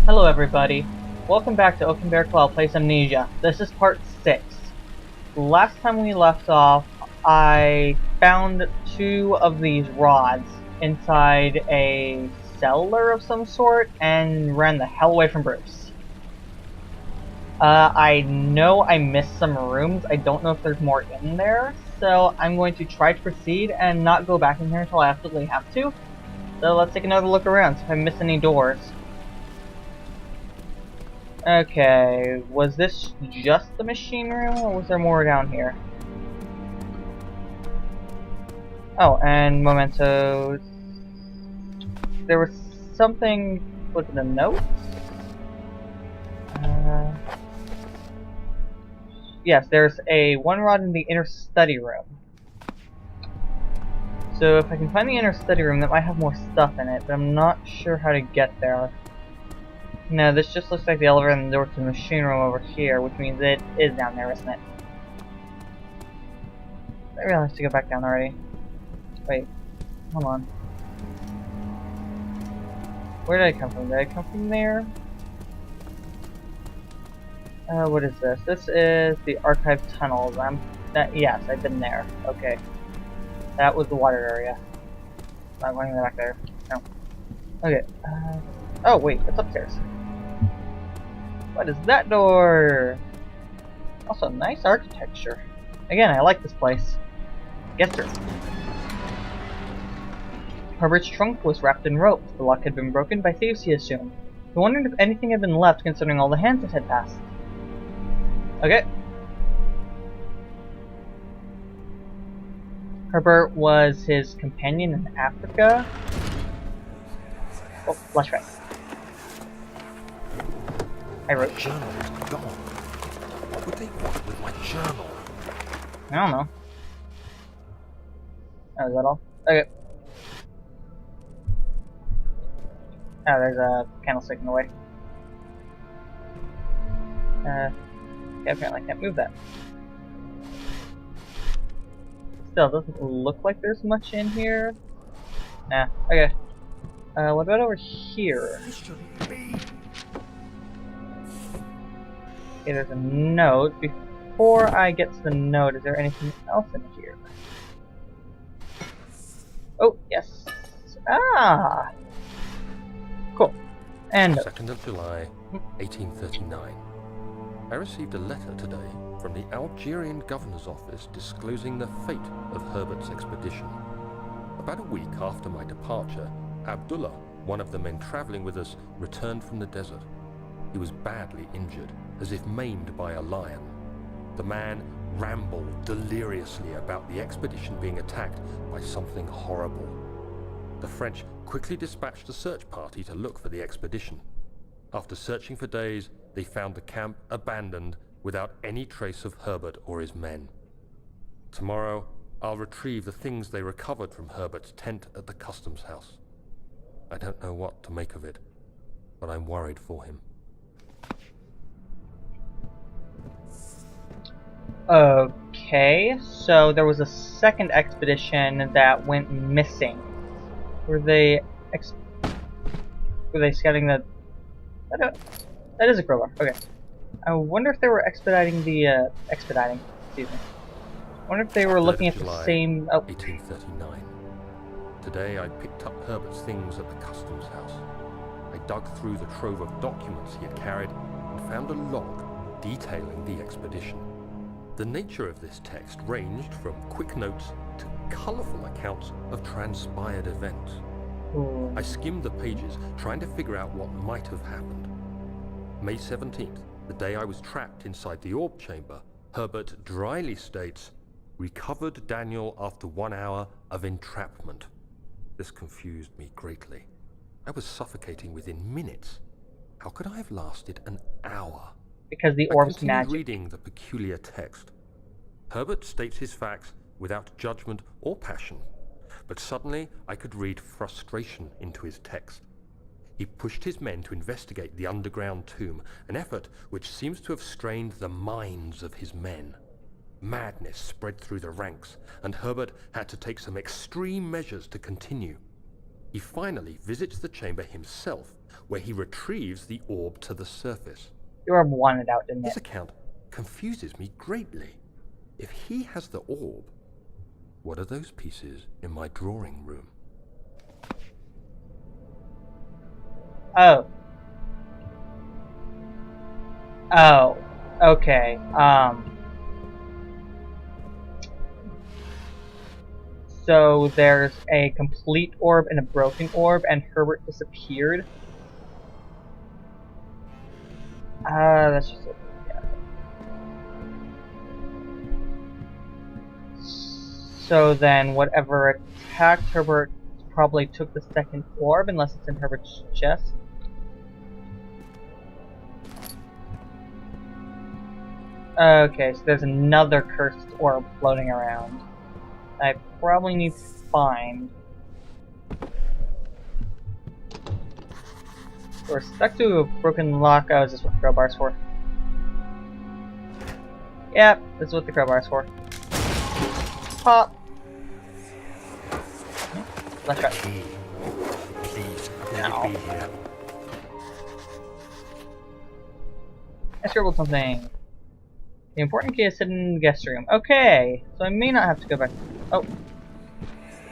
Hello everybody, welcome back to OakenBearclaw Plays Amnesia. This is part 6. Last time we left off, I found 2 of these rods inside a cellar of some sort and ran the hell away from Bruce. I know I missed some rooms, I don't know if there's more in there, so I'm going to try to proceed and not go back in here until I absolutely have to. So let's take another look around, see if I missed any doors. Okay, was this just the machine room, or was there more down here? Oh, and mementos. There was something. Was it a note? Yes, there's one rod in the inner study room. So if I can find the inner study room, that might have more stuff in it, but I'm not sure how to get there. No, this just looks like the elevator and the door to the machine room over here, which means it is down there, isn't it? I realized to go back down already. Wait, hold on. Where did I come from? Did I come from there? What is this? This is the archive tunnels. Yes, I've been there. Okay. That was the water area. Not going back there. No. Okay. Oh wait, it's upstairs. What is that door? Also, nice architecture. Again, I like this place. Get through. Herbert's trunk was wrapped in ropes. The lock had been broken by thieves, he assumed. He wondered if anything had been left, considering all the hands that had passed. Okay. Herbert was his companion in Africa. Oh, flashback. I wrote. My journal is gone. What would they want with my journal? I don't know. Oh, is that all? Okay. Oh, there's a candlestick in the way. Yeah, apparently I can't move that. Still, doesn't look like there's much in here. Nah, okay. What about over here? Okay, there's a note. Before I get to the note, is there anything else in here? Oh, yes. Ah! Cool. And 2nd of July, 1839. I received a letter today from the Algerian governor's office disclosing the fate of Herbert's expedition. About a week after my departure, Abdullah, one of the men traveling with us, returned from the desert. He was badly injured, as if maimed by a lion. The man rambled deliriously about the expedition being attacked by something horrible. The French quickly dispatched a search party to look for the expedition. After searching for days, they found the camp abandoned without any trace of Herbert or his men. Tomorrow, I'll retrieve the things they recovered from Herbert's tent at the customs house. I don't know what to make of it, but I'm worried for him. okay, so there was a second expedition that went missing. Were they scouting the... That is a crowbar. Okay. I wonder if they were expediting the, excuse me. I wonder if they were looking at the same... Oh. 1839. Today I picked up Herbert's things at the customs house. I dug through the trove of documents he had carried and found a log detailing the expedition. The nature of this text ranged from quick notes to colourful accounts of transpired events. Ooh. I skimmed the pages, trying to figure out what might have happened. May 17th, the day I was trapped inside the orb chamber, Herbert dryly states, "Recovered Daniel after 1 hour of entrapment." This confused me greatly. I was suffocating within minutes. How could I have lasted an hour? Because the orb's magic. I continued reading the peculiar text. Herbert states his facts without judgment or passion, but suddenly I could read frustration into his text. He pushed his men to investigate the underground tomb, an effort which seems to have strained the minds of his men. Madness spread through the ranks, and Herbert had to take some extreme measures to continue. he finally visits the chamber himself, where he retrieves the orb to the surface. The orb wanted out, didn't This it? account confuses me greatly. If he has the orb, what are those pieces in my drawing room? Oh. Oh. Okay. So there's a complete orb and a broken orb, and Herbert disappeared. That's just it. Yeah. So then, whatever attacked Herbert probably took the second orb, unless it's in Herbert's chest. Okay, so there's another cursed orb floating around. I probably need to find. We're stuck to a broken lock. Oh, is this what the crowbar's for? Yep, this is what the crowbar's for. Pop! Let's try. Please, No. let it be here. I scribbled something. The important key is hidden in the guest room. Okay, so I may not have to go back. Oh.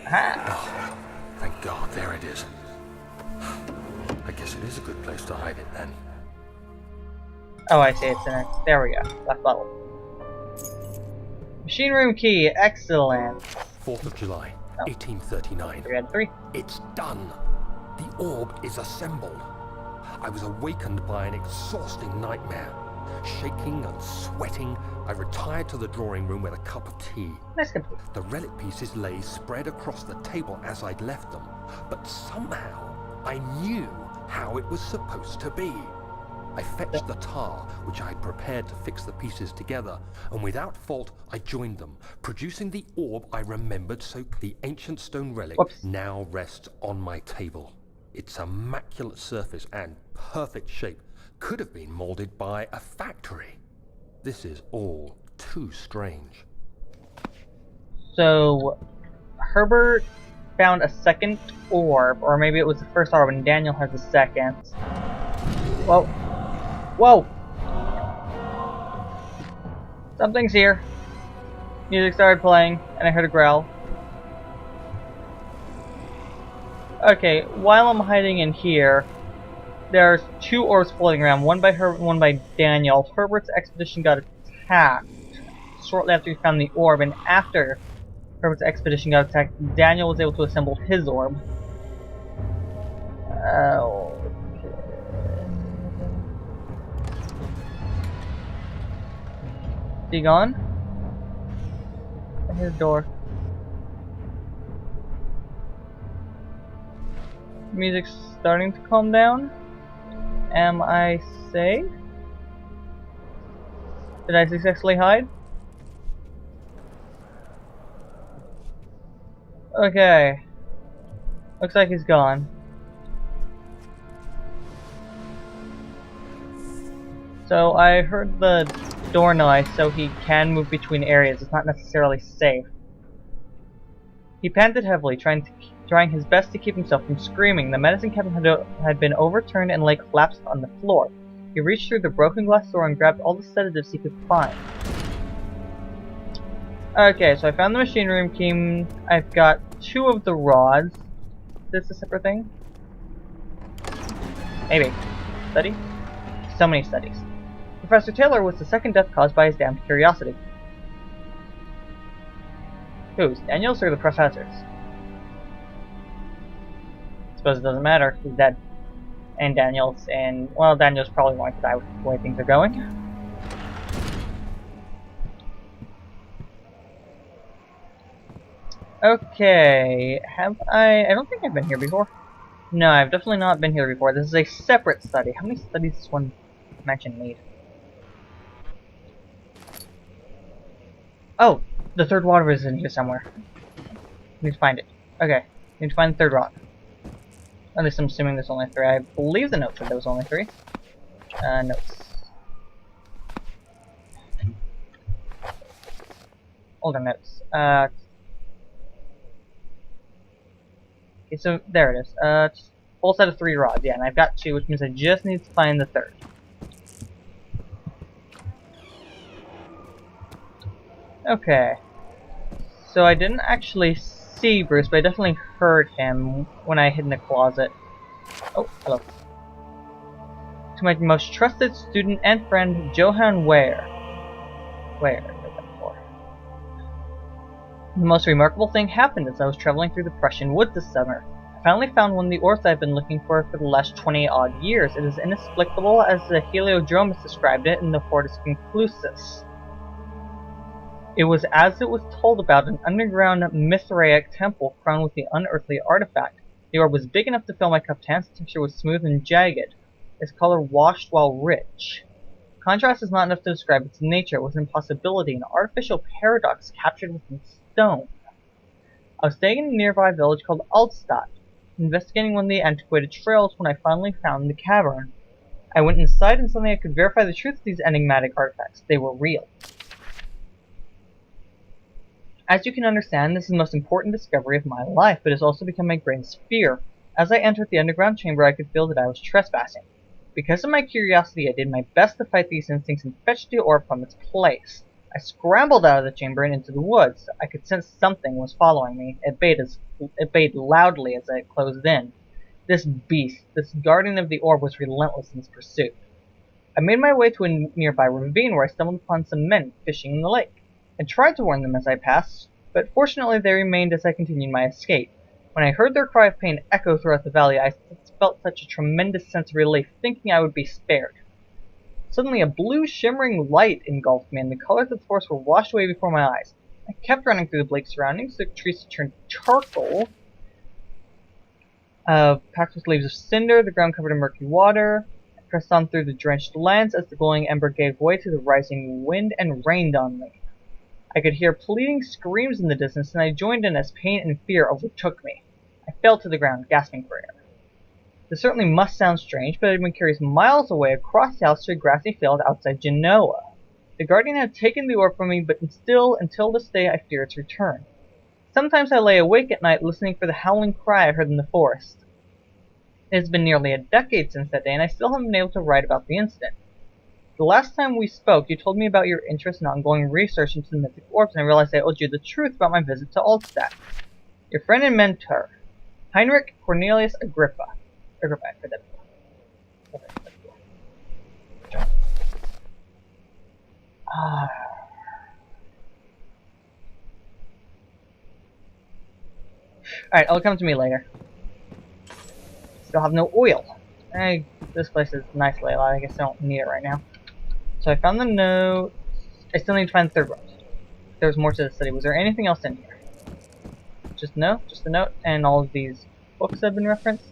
Aha! Oh, thank God, there it is. I guess it is a good place to hide it then. Oh, I see, it's in it. There we go. Black bottle. Machine room key, excellent. 4th of July, 1839. 3 out of 3. It's done. The orb is assembled. I was awakened by an exhausting nightmare. Shaking and sweating, I retired to the drawing room with a cup of tea. Nice complete. The relic pieces lay spread across the table as I'd left them, but somehow I knew how it was supposed to be. I fetched the tar, which I had prepared to fix the pieces together, and without fault I joined them, producing the orb I remembered so the ancient stone relic now rests on my table. Its immaculate surface and perfect shape could have been molded by a factory. This is all too strange. So, Herbert found a second orb, or maybe it was the first orb and Daniel has the second. Whoa. Whoa! Something's here. Music started playing, and I heard a growl. Okay, while I'm hiding in here, there's 2 orbs floating around, one by Herbert, one by Daniel. Herbert's expedition got attacked shortly after he found the orb, and after Herbert's expedition got attacked, Daniel was able to assemble his orb. Oh. Is he gone? I hear the door. Music's starting to calm down. Am I safe? Did I successfully hide? Okay. Looks like he's gone. So I heard the door noise, so he can move between areas. It's not necessarily safe. He panted heavily, trying his best to keep himself from screaming. The medicine cabinet had been overturned and lay collapsed on the floor. He reached through the broken glass door and grabbed all the sedatives he could find. Okay, so I found the machine room key. I've got 2 of the rods. Is this a separate thing? Maybe. Study? So many studies. Professor Taylor was the second death caused by his damned curiosity. Whose? Daniel's or the professor's? Suppose it doesn't matter. He's dead. And Daniel's, and well, Daniel's probably going to die with the way things are going. Okay, I don't think I've been here before. No, I've definitely not been here before. This is a separate study. How many studies does one mention need? Oh, the third water is in here somewhere. Need to find it. Okay, need to find the third rock. At least I'm assuming there's only 3. I believe the note said there was only 3. Notes. Older notes. Okay, so there it is. Just full set of 3 rods. Yeah, and I've got 2, which means I just need to find the 3rd. Okay. So I didn't actually see Bruce, but I definitely heard him when I hid in the closet. Oh, hello. To my most trusted student and friend, Johann Ware. Where? The most remarkable thing happened as I was traveling through the Prussian woods this summer. I finally found one of the ores I've been looking for the last 20-odd years. It is inexplicable as the Heliodromus described it in the Hortus Conclusus. It was as it was told about an underground Mithraic temple crowned with the unearthly artifact. The orb was big enough to fill my cupped hands, the texture was smooth and jagged, its color washed while rich. Contrast is not enough to describe its nature. It was an impossibility, an artificial paradox captured within stone. I was staying in a nearby village called Altstadt, investigating one of the antiquated trails when I finally found the cavern. I went inside and suddenly I could verify the truth of these enigmatic artifacts. They were real. As you can understand, this is the most important discovery of my life, but it has also become my greatest fear. As I entered the underground chamber, I could feel that I was trespassing. Because of my curiosity, I did my best to fight these instincts and fetch the orb from its place. I scrambled out of the chamber and into the woods. I could sense something was following me. It bayed loudly as I closed in. This beast, this guardian of the orb, was relentless in its pursuit. I made my way to a nearby ravine where I stumbled upon some men fishing in the lake. I tried to warn them as I passed, but fortunately they remained as I continued my escape. When I heard their cry of pain echo throughout the valley, I felt such a tremendous sense of relief, thinking I would be spared. Suddenly a blue shimmering light engulfed me, and the colors of the forest were washed away before my eyes. I kept running through the bleak surroundings. The trees turned charcoal, packed with leaves of cinder, the ground covered in murky water. I pressed on through the drenched lands as the glowing ember gave way to the rising wind and rained on me. I could hear pleading screams in the distance, and I joined in as pain and fear overtook me. I fell to the ground, gasping for air. This certainly must sound strange, but it had been carried miles away across the Alps to a grassy field outside Genoa. The guardian had taken the orb from me, but still, until this day, I fear its return. Sometimes I lay awake at night listening for the howling cry I heard in the forest. It has been nearly a decade since that day, and I still haven't been able to write about the incident. The last time we spoke, you told me about your interest in ongoing research into the mythic orbs, and I realized I owed you the truth about my visit to Altstadt. Your friend and mentor, Heinrich Cornelius Agrippa. Alright, it'll come to me later. Still have no oil. This place is nice layout. I guess I don't need it right now. So I found the note. I still need to find the 3rd road. There's more to the study. Was there anything else in here? Just no? Just the note and all of these books that have been referenced?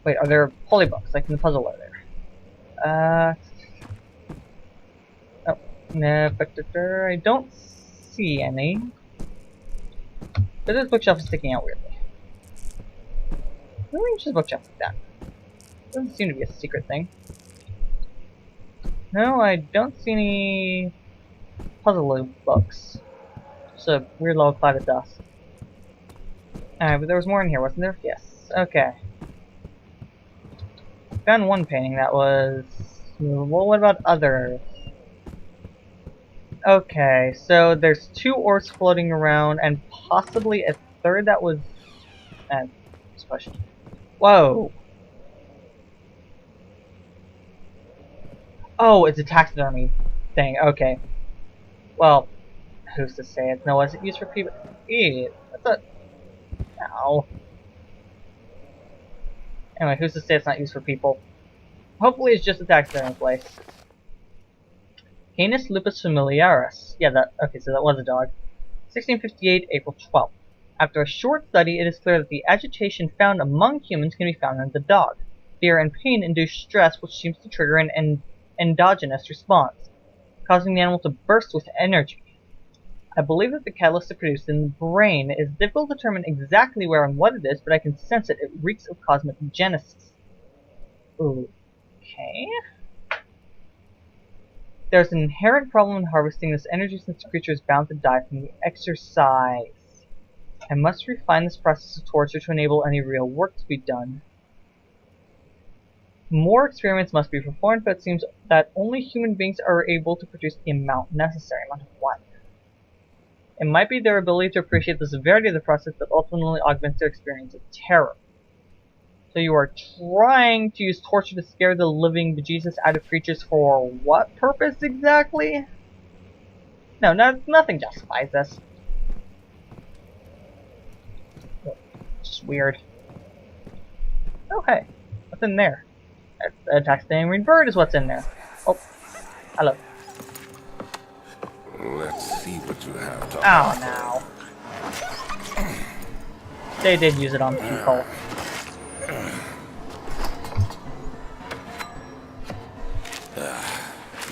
Wait, are there holy books like in the puzzle over there? Oh, no, I don't see any. But this bookshelf is sticking out weirdly. Why just a bookshelf like that? Doesn't seem to be a secret thing. No, I don't see any puzzle loop books. Just a weird little cloud of dust. Alright, but there was more in here, wasn't there? Yes. Okay. Found one painting that was movable. What about others? Okay, so there's 2 orbs floating around, and possibly a 3rd that was... just push. Whoa! Oh, it's a taxidermy thing. Okay. Well, who's to say it? No, was it used for people? Ew, that's a... Ow. Anyway, who's to say it's not used for people? Hopefully it's just a taxidermy place. Canis lupus familiaris. Yeah, okay, so that was a dog. 1658, April 12th. After a short study, it is clear that the agitation found among humans can be found in the dog. Fear and pain induce stress, which seems to trigger an endogenous response, causing the animal to burst with energy. I believe that the catalyst is produced in the brain. It is difficult to determine exactly where and what it is, but I can sense it. It reeks of cosmic genesis. Okay. There's an inherent problem in harvesting this energy since the creature is bound to die from the exercise. I must refine this process of torture to enable any real work to be done. More experiments must be performed, but it seems that only human beings are able to produce the necessary amount of what? It might be their ability to appreciate the severity of the process that ultimately augments their experience of terror. So you are trying to use torture to scare the living bejesus out of creatures for what purpose exactly? No, nothing justifies this. Just weird. Okay, what's in there? A taxidermied bird is what's in there. Oh, hello. Let's see what you have to Oh, no. They did use it on people.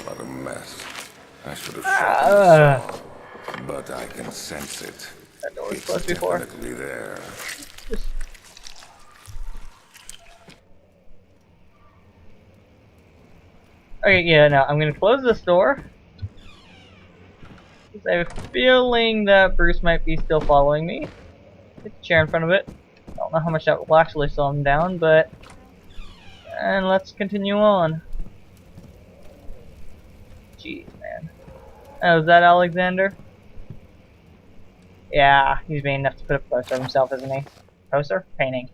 What a mess. I should have shot this off, but I can sense it. That door was It's closed before. definitely there. Okay, yeah, no, I'm gonna close this door. Because I have a feeling that Bruce might be still following me. Get the chair in front of it. I don't know how much that will actually slow him down, but... And let's continue on. Jeez, man. Oh, is that Alexander? Yeah, he's being enough to put a poster of himself, isn't he? Poster? Painting.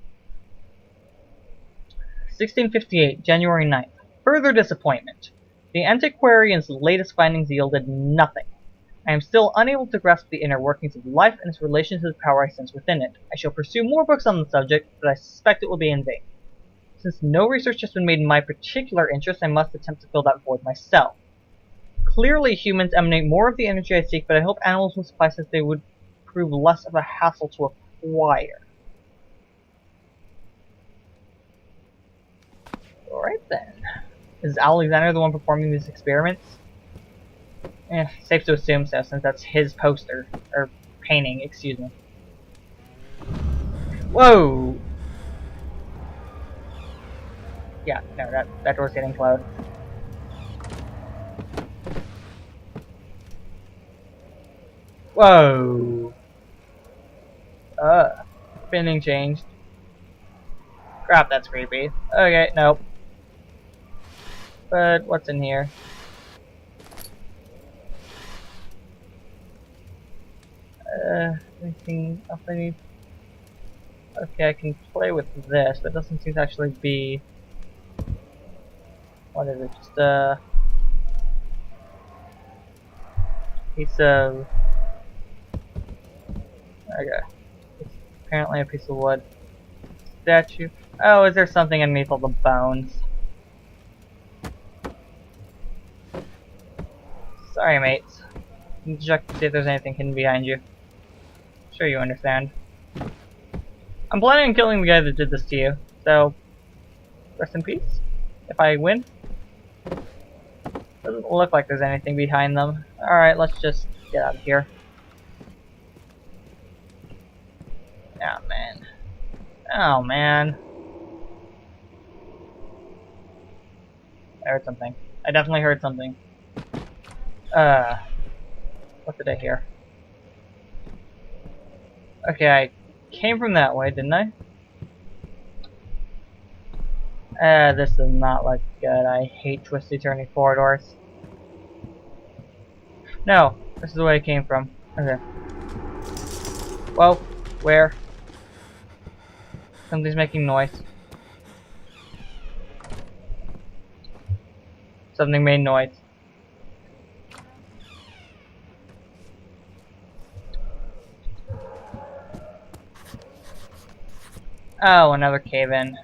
1658, January 9th. Further disappointment. The antiquarian's latest findings yielded nothing. I am still unable to grasp the inner workings of life and its relation to the power I sense within it. I shall pursue more books on the subject, but I suspect it will be in vain. Since no research has been made in my particular interest, I must attempt to fill that void myself. Clearly, humans emanate more of the energy I seek, but I hope animals will supply since they would prove less of a hassle to acquire. Alright then. Is Alexander the one performing these experiments? Safe to assume so, since that's his poster. Or painting, excuse me. Whoa! Yeah, no, that door's getting closed. Whoa! Spinning changed. Crap, that's creepy. Okay, nope. But what's in here? Anything else I need? Okay, I can play with this, but it doesn't seem to actually be... What is it? Just a... piece of... Okay. It's apparently a piece of wood. Statue. Oh, is there something underneath all the bones? Sorry, mates. Need to check to see if there's anything hidden behind you. Sure you understand. I'm planning on killing the guy that did this to you, so rest in peace. If I win. Doesn't look like there's anything behind them. Alright, let's just get out of here. Oh man. Oh man. I heard something. I definitely heard something. What did I hear? Okay, I came from that way, didn't I? This does not look good. I hate twisty turny corridors. No, this is the way I came from. Okay. Whoa, where? Something's making noise. Something made noise. Oh, another cave-in.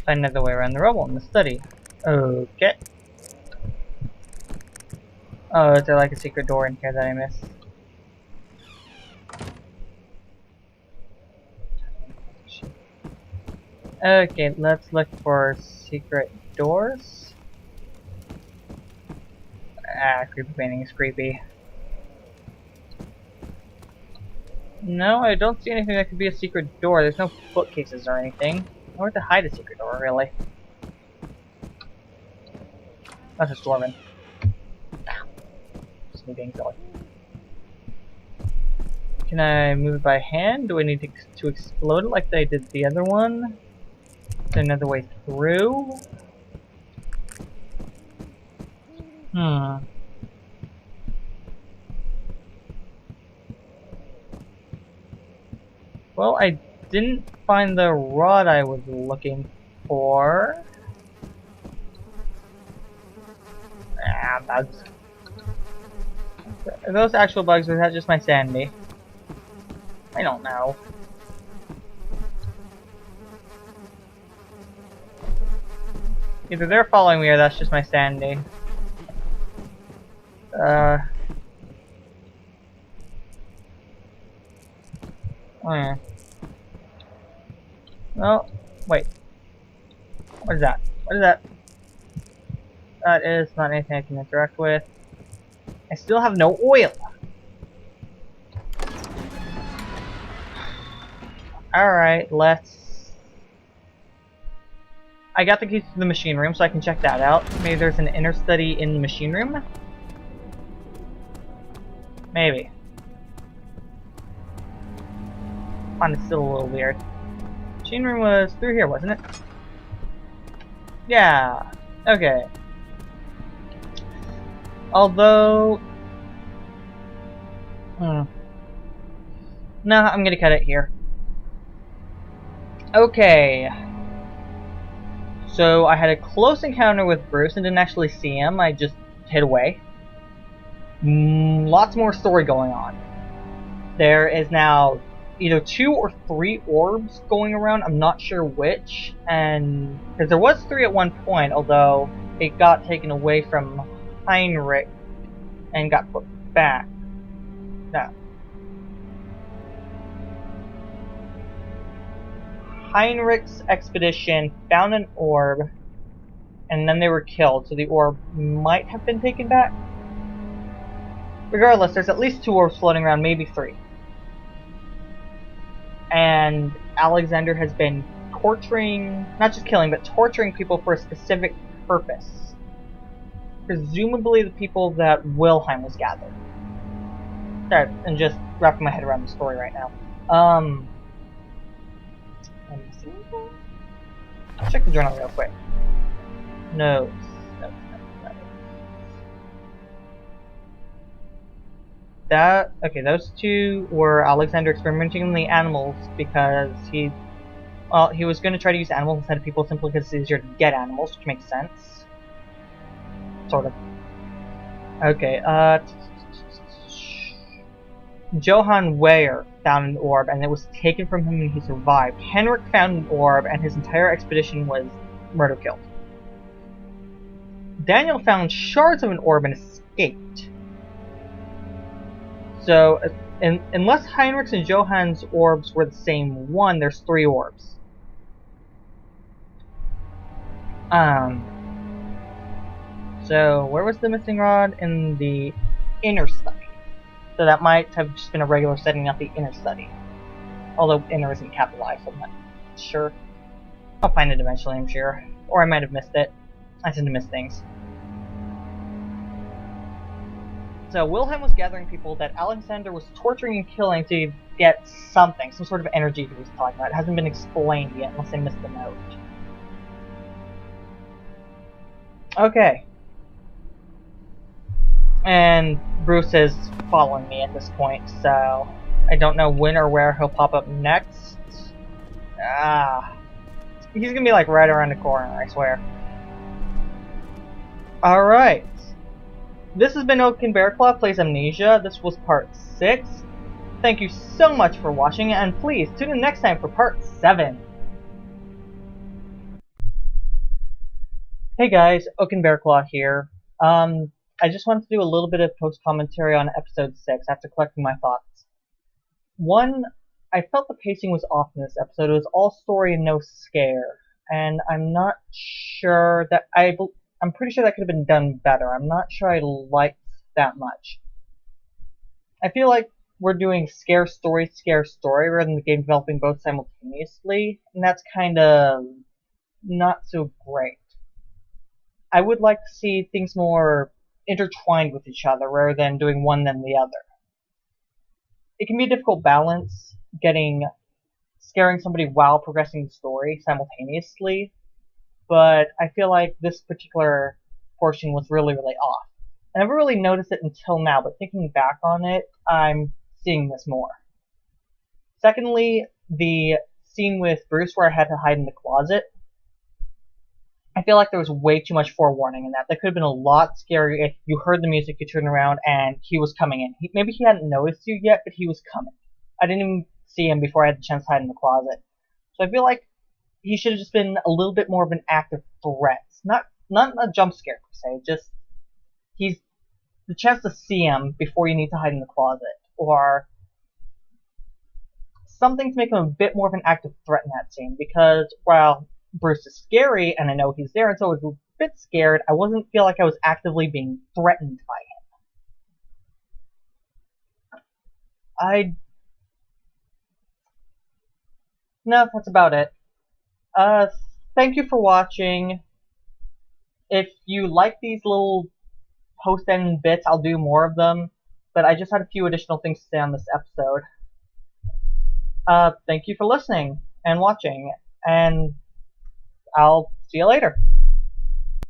Find another way around the rubble in the study. Okay. Oh, is there like a secret door in here that I missed? Okay, let's look for secret doors. Ah, creepy painting is creepy. No, I don't see anything that could be a secret door. There's no bookcases or anything. Nowhere to hide a secret door, really. That's just dwarven. Just me being silly. Can I move it by hand? Do I need to explode it like they did the other one? Is there another way through? Hmm. Well, I didn't find the rod I was looking for. Ah, bugs. Are those actual bugs or is that just my sanity? I don't know. Either they're following me or that's just my sanity. Oh, well, wait. What is that? What is that? That is not anything I can interact with. I still have no oil. Alright, let's... I got the keys to the machine room, so I can check that out. Maybe there's an inner study in the machine room? Maybe. I find it still a little weird. Machine room was through here, wasn't it? Yeah. Okay. Although... No, I'm gonna cut it here. Okay. So, I had a close encounter with Bruce and didn't actually see him. I just hid away. Lots more story going on. There is now either 2 or 3 orbs going around. I'm not sure which. And because there was 3 at one point, although it got taken away from Heinrich and got put back. No. Heinrich's expedition found an orb, and then they were killed, so the orb might have been taken back. Regardless, there's at least 2 orbs floating around, maybe 3. And Alexander has been torturing, not just killing, but torturing people for a specific purpose. Presumably the people that Wilhelm was gathered. Sorry, I'm just wrapping my head around the story right now. Check the journal real quick. Notes. Okay, those 2 were Alexander experimenting on the animals because he was going to try to use animals instead of people simply because it's easier to get animals, which makes sense. Sort of. Okay, Johann Weyer found an orb and it was taken from him and he survived. Henrik found an orb and his entire expedition was murder-killed. Daniel found shards of an orb and escaped. So, unless Heinrich's and Johann's orbs were the same one, there's 3 orbs. So, where was the missing rod? In the inner study. So that might have just been a regular setting, not the inner study. Although inner isn't capitalized, so I'm not sure. I'll find it eventually, I'm sure. Or I might have missed it. I tend to miss things. So Wilhelm was gathering people that Alexander was torturing and killing to get something, some sort of energy he was talking about. It hasn't been explained yet, unless I missed the note. Okay. And Bruce is following me at this point, so I don't know when or where he'll pop up next. He's gonna be like right around the corner, I swear. Alright. This has been OakenBearclaw Plays Amnesia. This was part 6. Thank you so much for watching, and please tune in next time for part 7. Hey guys, OakenBearclaw here. I just wanted to do a little bit of post-commentary on episode 6 after collecting my thoughts. One, I felt the pacing was off in this episode. It was all story and no scare. And I'm not sure that I'm pretty sure that could have been done better. I'm not sure I liked that much. I feel like we're doing scare story, rather than the game developing both simultaneously, and that's kind of not so great. I would like to see things more intertwined with each other, rather than doing one then the other. it can be a difficult balance scaring somebody while progressing the story simultaneously, but I feel like this particular portion was really, really off. I never really noticed it until now, but thinking back on it, I'm seeing this more. Secondly, the scene with Bruce where I had to hide in the closet, I feel like there was way too much forewarning in that. That could have been a lot scarier if you heard the music, you turned around, and he was coming in. Maybe he hadn't noticed you yet, but he was coming. I didn't even see him before I had the chance to hide in the closet. So I feel like he should have just been a little bit more of an active threat. Not a jump scare per se, just he's the chance to see him before you need to hide in the closet, or something to make him a bit more of an active threat in that scene, because while Bruce is scary, and I know he's there, and so I was a bit scared, I wasn't feel like I was actively being threatened by him. No, that's about it. Thank you for watching. If you like these little post-end bits, I'll do more of them, but I just had a few additional things to say on this episode. Thank you for listening and watching, and I'll see you later.